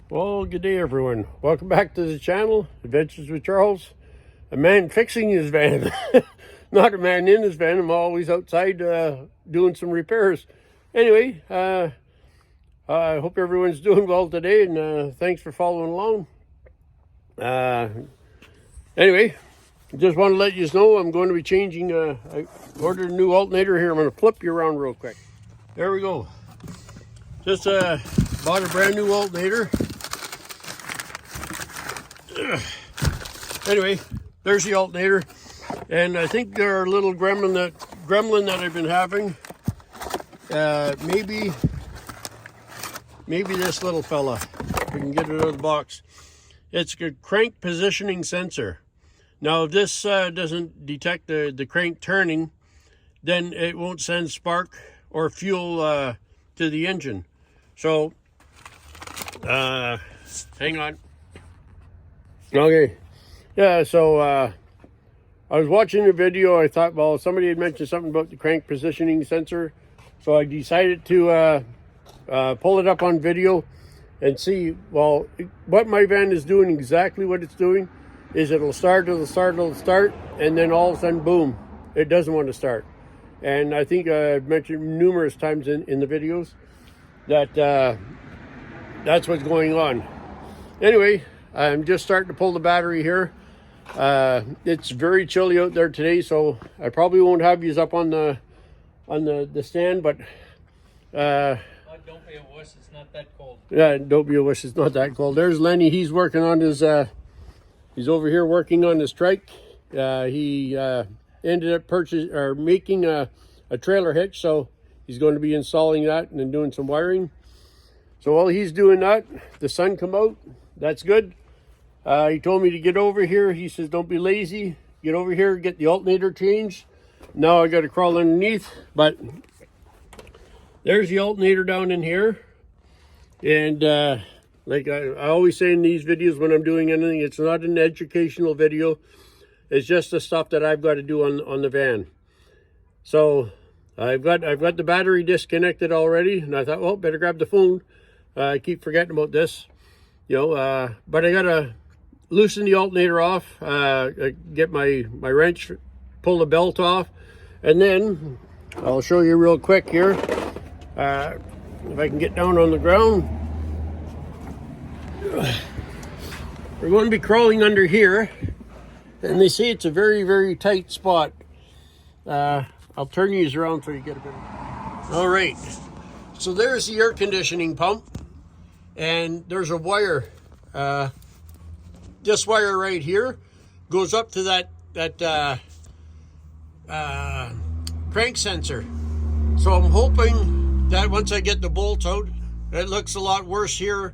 Well, good day everyone. Welcome back to the channel, Adventures with Charles. A man fixing his van. Not a man in his van. I'm always outside doing some repairs. Anyway, I hope everyone's doing well today, and thanks for following along. Anyway, just want to let you know I'm going to be changing. I ordered a new alternator here. I'm going to flip you around real quick. There we go. Just bought a brand new alternator. Anyway, there's the alternator, and I think there are a little gremlin that I've been having. Maybe this little fella. If we can get it out of the box. It's a crank positioning sensor. Now, if this doesn't detect the crank turning, then it won't send spark or fuel to the engine. So, hang on. Okay. Yeah, so I was watching a video. I thought, well, somebody had mentioned something about the crank positioning sensor. So I decided to pull it up on video and see, well, what my van is doing, exactly what it's doing, is it'll start, and then all of a sudden, boom, it doesn't want to start. And I think I've mentioned numerous times in the videos that that's what's going on. Anyway, I'm just starting to pull the battery here. It's very chilly out there today, so I probably won't have these up on the stand, but don't be a wuss, it's not that cold. Yeah, don't be a wuss, it's not that cold. There's Lenny. He's working on his he's over here working on his trike. He ended up making a trailer hitch, so he's going to be installing that and then doing some wiring. So while he's doing that, the sun come out. That's good. He told me to get over here. He says, don't be lazy. Get over here, get the alternator changed. Now I got to crawl underneath, but there's the alternator down in here. And like I always say in these videos when I'm doing anything, it's not an educational video. It's just the stuff that I've got to do on the van. So I've got the battery disconnected already, and I thought, well, better grab the phone. I keep forgetting about this. But I gotta loosen the alternator off, get my wrench, pull the belt off, and then I'll show you real quick here. If I can get down on the ground. We're going to be crawling under here, and they say it's a very, very tight spot. I'll turn these around so you get a bit of... All right, so there's the air conditioning pump. And there's a wire. This wire right here goes up to that crank sensor. So I'm hoping that once I get the bolts out, it looks a lot worse here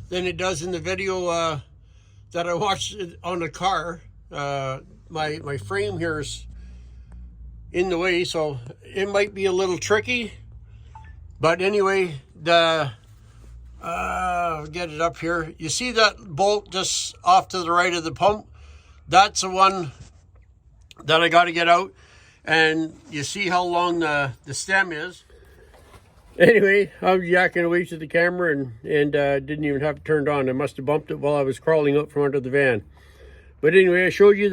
than it does in the video that I watched on the car. My frame here is in the way, so it might be a little tricky. But anyway, get it up here. You see that bolt just off to the right of the pump? That's the one that I got to get out. And you see how long the stem is. Anyway, I was yakking away to the camera and didn't even have it turned on. I must have bumped it while I was crawling up from under the van. But anyway, I showed you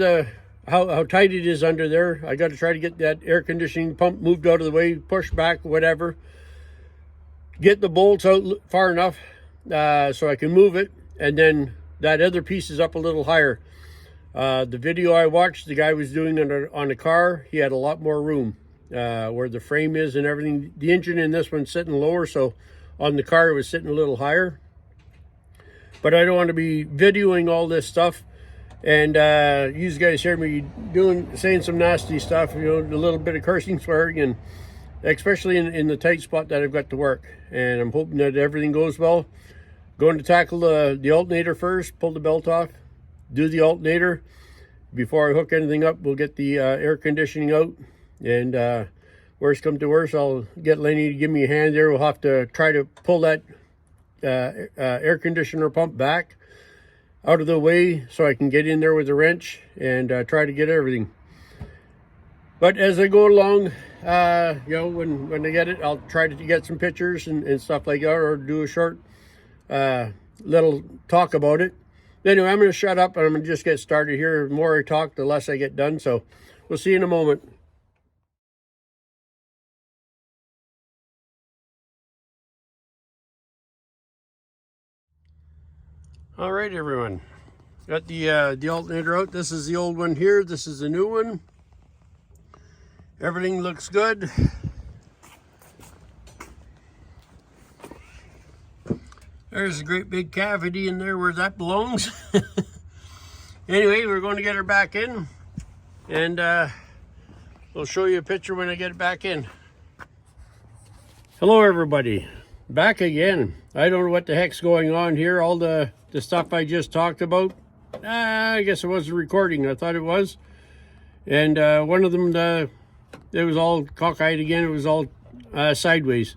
how tight it is under there. I got to try to get that air conditioning pump moved out of the way, push back, whatever. Get the bolts out far enough so I can move it, and then that other piece is up a little higher. The video I watched, the guy was doing on a car. He had a lot more room where the frame is and everything. The engine in this one's sitting lower, so on the car it was sitting a little higher. But I don't want to be videoing all this stuff, and you guys hear me saying some nasty stuff, a little bit of cursing, swearing, and especially in the tight spot that I've got to work. And I'm hoping that everything goes well. Going to tackle the alternator first, pull the belt off, do the alternator. Before I hook anything up, we'll get the air conditioning out. And worst come to worst, I'll get Lenny to give me a hand there. We'll have to try to pull that air conditioner pump back out of the way so I can get in there with a wrench and try to get everything. But as I go along, when I get it, I'll try to get some pictures and stuff like that, or do a short little talk about it. Anyway, I'm going to shut up and I'm going to just get started here. The more I talk, the less I get done. So we'll see you in a moment. All right, everyone. Got the alternator out. This is the old one here. This is the new one. Everything looks good. There's a great big cavity in there where that belongs. Anyway, we're going to get her back in, and we'll show you a picture when I get it back in. Hello, everybody. Back again. I don't know what the heck's going on here. All the stuff I just talked about, I guess it wasn't recording. I thought it was. And one of them, it was all cockeyed again. It was all sideways.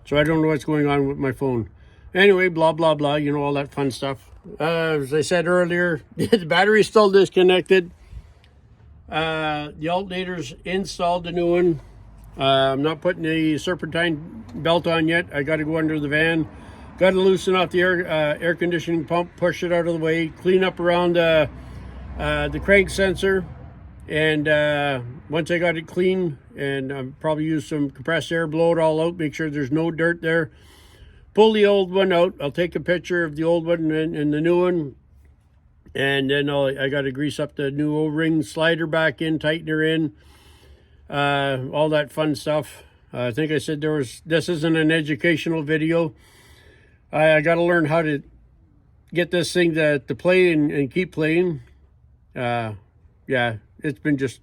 So I don't know what's going on with my phone. Anyway, blah, blah, blah. You know, all that fun stuff. As I said earlier, the battery's still disconnected. The alternator's installed, the new one. I'm not putting the serpentine belt on yet. I got to go under the van. Got to loosen off the air conditioning pump, push it out of the way, clean up around the crank sensor. And once I got it clean, and I'll probably use some compressed air, blow it all out, make sure there's no dirt there. Pull the old one out. I'll take a picture of the old one and the new one. And then I got to grease up the new O-ring, slider back in, tighten her in. All that fun stuff. I think I said this isn't an educational video. I got to learn how to get this thing to play and keep playing. Yeah, it's been just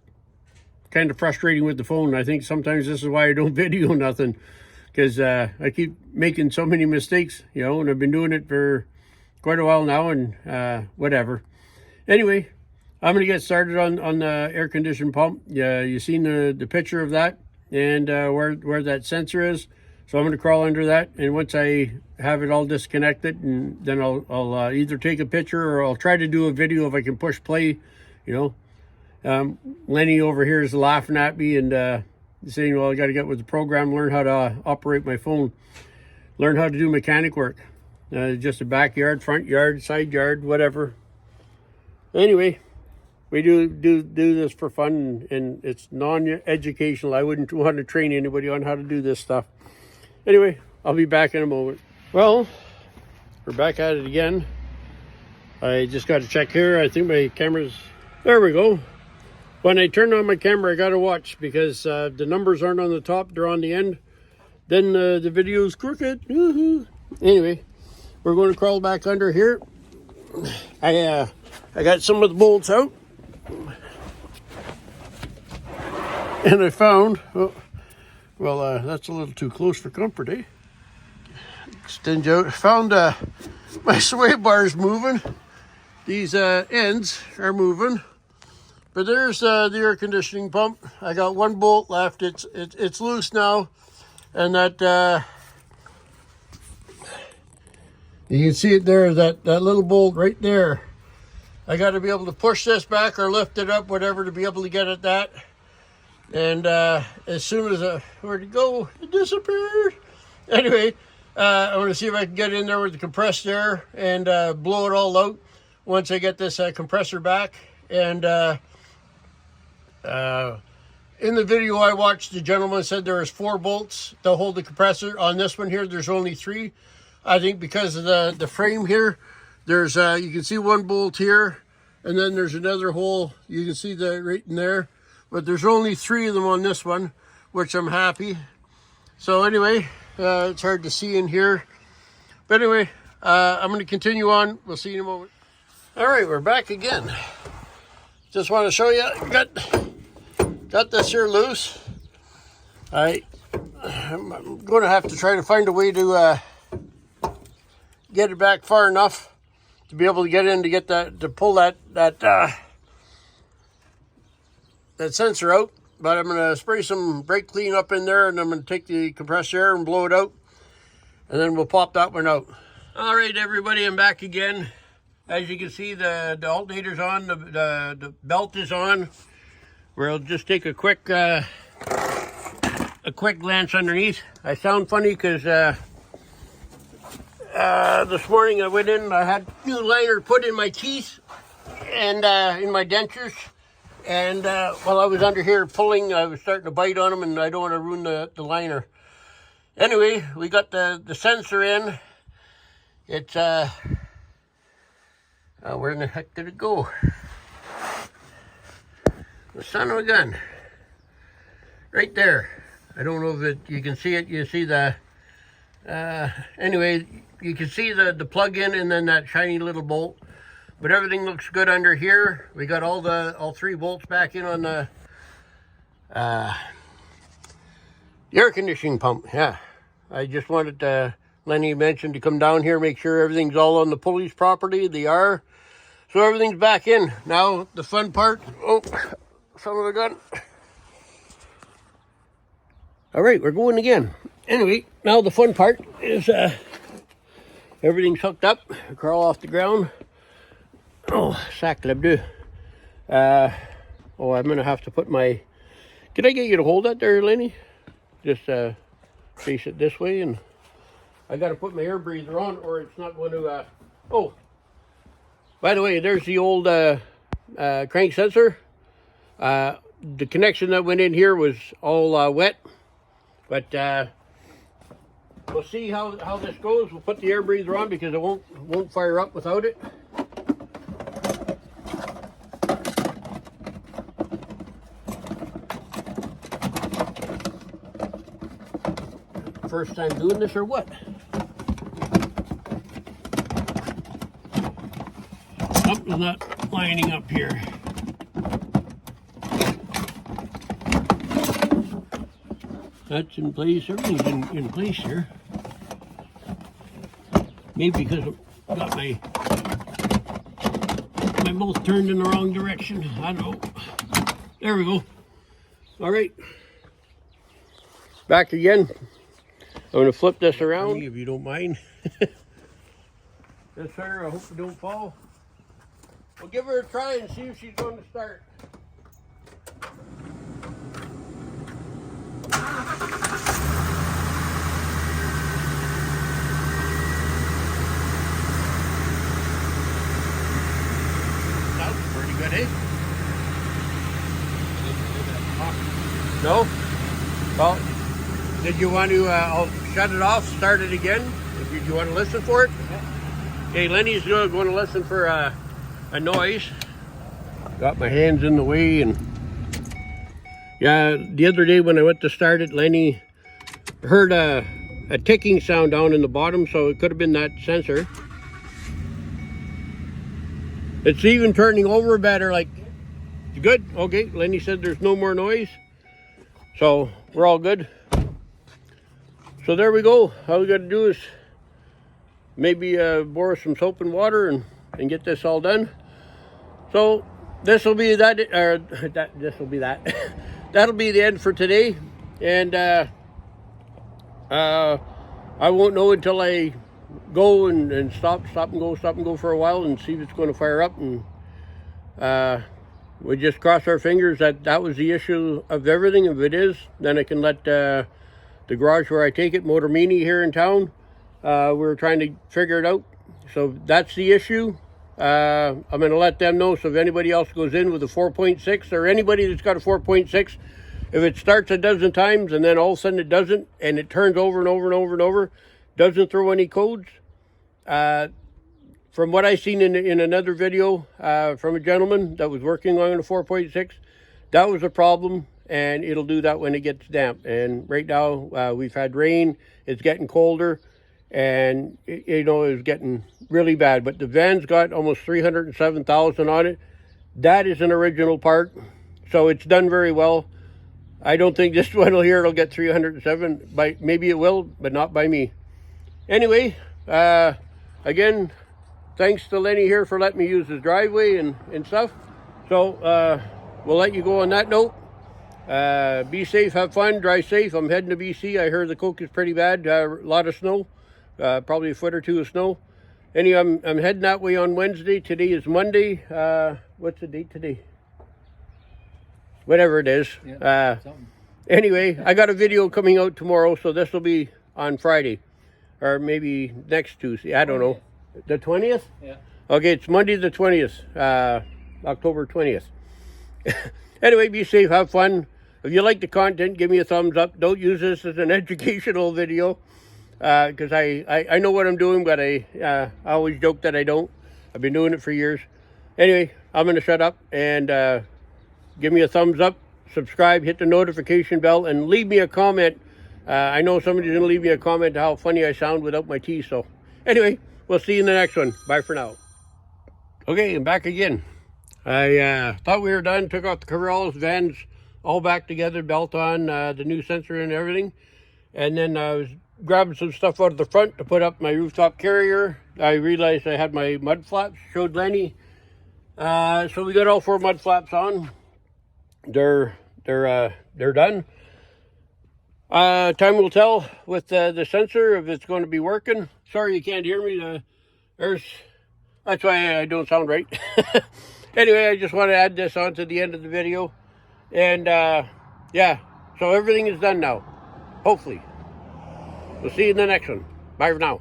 kind of frustrating with the phone. I think sometimes this is why I don't video nothing. Because I keep making so many mistakes, you know, and I've been doing it for quite a while now, and whatever. Anyway, I'm going to get started on the air conditioning pump. Yeah, you've seen the picture of that and where that sensor is. So I'm going to crawl under that, and once I have it all disconnected, and then I'll either take a picture or I'll try to do a video if I can push play, you know. Lenny over here is laughing at me and saying, well, I got to get with the program, learn how to operate my phone, learn how to do mechanic work. Just a backyard, front yard, side yard, whatever. Anyway, we do this for fun, and it's non-educational. I wouldn't want to train anybody on how to do this stuff. Anyway, I'll be back in a moment. Well, we're back at it again. I just got to check here. I think my camera's... There we go. When I turn on my camera, I got to watch because the numbers aren't on the top, they're on the end. Then the video's crooked. Woohoo. Anyway, we're going to crawl back under here. I got some of the bolts out. And I found, that's a little too close for comfort, eh? Extend you out. Found my sway bars moving. These ends are moving. But there's the air conditioning pump. I got one bolt left. It's loose now, and that you can see it there. That little bolt right there. I got to be able to push this back or lift it up, whatever, to be able to get at that. And as soon as where'd it go? It disappeared. Anyway, I want to see if I can get in there with the compressed air and blow it all out once I get this compressor back. And in the video I watched, the gentleman said there was 4 bolts to hold the compressor. On this one here, there's only 3. I think because of the frame here, there's you can see 1 bolt here, and then there's another hole. You can see that right in there. But there's only 3 of them on this one, which I'm happy. So anyway, it's hard to see in here. But anyway, I'm going to continue on. We'll see you in a moment. All right, we're back again. Just want to show you, got this here loose. I'm going to have to try to find a way to get it back far enough to be able to get in to get that, to pull that sensor out. But I'm going to spray some brake clean up in there, and I'm going to take the compressed air and blow it out, and then we'll pop that one out. All right, everybody, I'm back again. As you can see, the alternator's on, the belt is on. We'll just take a quick glance underneath. I sound funny because This morning I went in, I had new liner put in my teeth and in my dentures. And while I was under here pulling, I was starting to bite on them, and I don't want to ruin the liner. Anyway, we got the sensor in. It's, where in the heck did it go? The son of a gun. Right there. I don't know if you can see it. You see the, anyway, you can see the plug-in and then that shiny little bolt. But everything looks good under here. We got all 3 bolts back in on the air conditioning pump. Yeah, I just wanted Lenny mentioned to come down here, make sure everything's all on the police property. They are. So everything's back in. Now the fun part. Oh, son of a gun. All right, we're going again. Anyway, now the fun part is everything's hooked up. I crawl off the ground. Oh, sacre bleu. Oh, I'm going to have to put my... Did I get you to hold that there, Lenny? Just face it this way, and I got to put my air breather on or it's not going to... Oh, by the way, there's the old crank sensor. The connection that went in here was all wet, but we'll see how this goes. We'll put the air breather on because it won't fire up without it. First time doing this or what? Something's not lining up here. That's in place. Everything's in place here. Maybe because I got my mouth turned in the wrong direction. I don't know. There we go. All right. Back again. I'm going to flip this around, if you don't mind. Yes, sir. I hope you don't fall. We'll give her a try and see if she's going to start. Sounds pretty good, eh? No? Well, did you want to, I'll shut it off, start it again? Did you want to listen for it? Okay, Lenny's going to listen for a noise. Got my hands in the way, and yeah, the other day when I went to start it, Lenny heard a ticking sound down in the bottom, so it could have been that sensor. It's even turning over better, like, good? Okay, Lenny said there's no more noise, so we're all good. So there we go. All we got to do is maybe borrow some soap and water and get this all done. So this will be that, or this will be that. That'll be the end for today. And I won't know until I go and stop and go for a while and see if it's going to fire up. And we just cross our fingers that was the issue of everything. If it is, then I can let the garage where I take it, Motor Meanie here in town, we're trying to figure it out. So that's the issue. I'm going to let them know, so if anybody else goes in with a 4.6 or anybody that's got a 4.6, if it starts a dozen times and then all of a sudden it doesn't, and it turns over and over and over and over, doesn't throw any codes. From what I seen in another video from a gentleman that was working on a 4.6, that was a problem, and it'll do that when it gets damp. And right now we've had rain, it's getting colder, and it's getting really bad. But the van's got almost 307,000 on it. That is an original part, so it's done very well. I don't think this one it'll get 307. Maybe it will, but not by me. Anyway, again, thanks to Lenny here for letting me use his driveway and stuff. So we'll let you go on that note. Be safe, have fun, drive safe. I'm heading to BC. I heard the coke is pretty bad. A lot of snow, probably a foot or two of snow. Anyway, I'm heading that way on Wednesday. Today is Monday. What's the date today? Whatever it is. Yeah, anyway, I got a video coming out tomorrow, so this will be on Friday. or maybe next Tuesday. I don't know. The 20th? Yeah. Okay, it's Monday the 20th, October 20th. Anyway, be safe, have fun. If you like the content, give me a thumbs up. Don't use this as an educational video, because I know what I'm doing, but I always joke that I don't. I've been doing it for years. Anyway, I'm going to shut up, and give me a thumbs up, subscribe, hit the notification bell, and leave me a comment. I know somebody's going to leave me a comment how funny I sound without my teeth. So anyway, we'll see you in the next one. Bye for now. Okay, I'm back again. I thought we were done, took off the coveralls, vans all back together, belt on, the new sensor and everything. And then I was grabbing some stuff out of the front to put up my rooftop carrier. I realized I had my mud flaps, showed Lenny. So we got all 4 mud flaps on. They're done. Time will tell with the sensor if it's going to be working. Sorry you can't hear me. That's why I don't sound right. Anyway, I just want to add this on to the end of the video. And yeah, so everything is done now. Hopefully. We'll see you in the next one. Bye for now.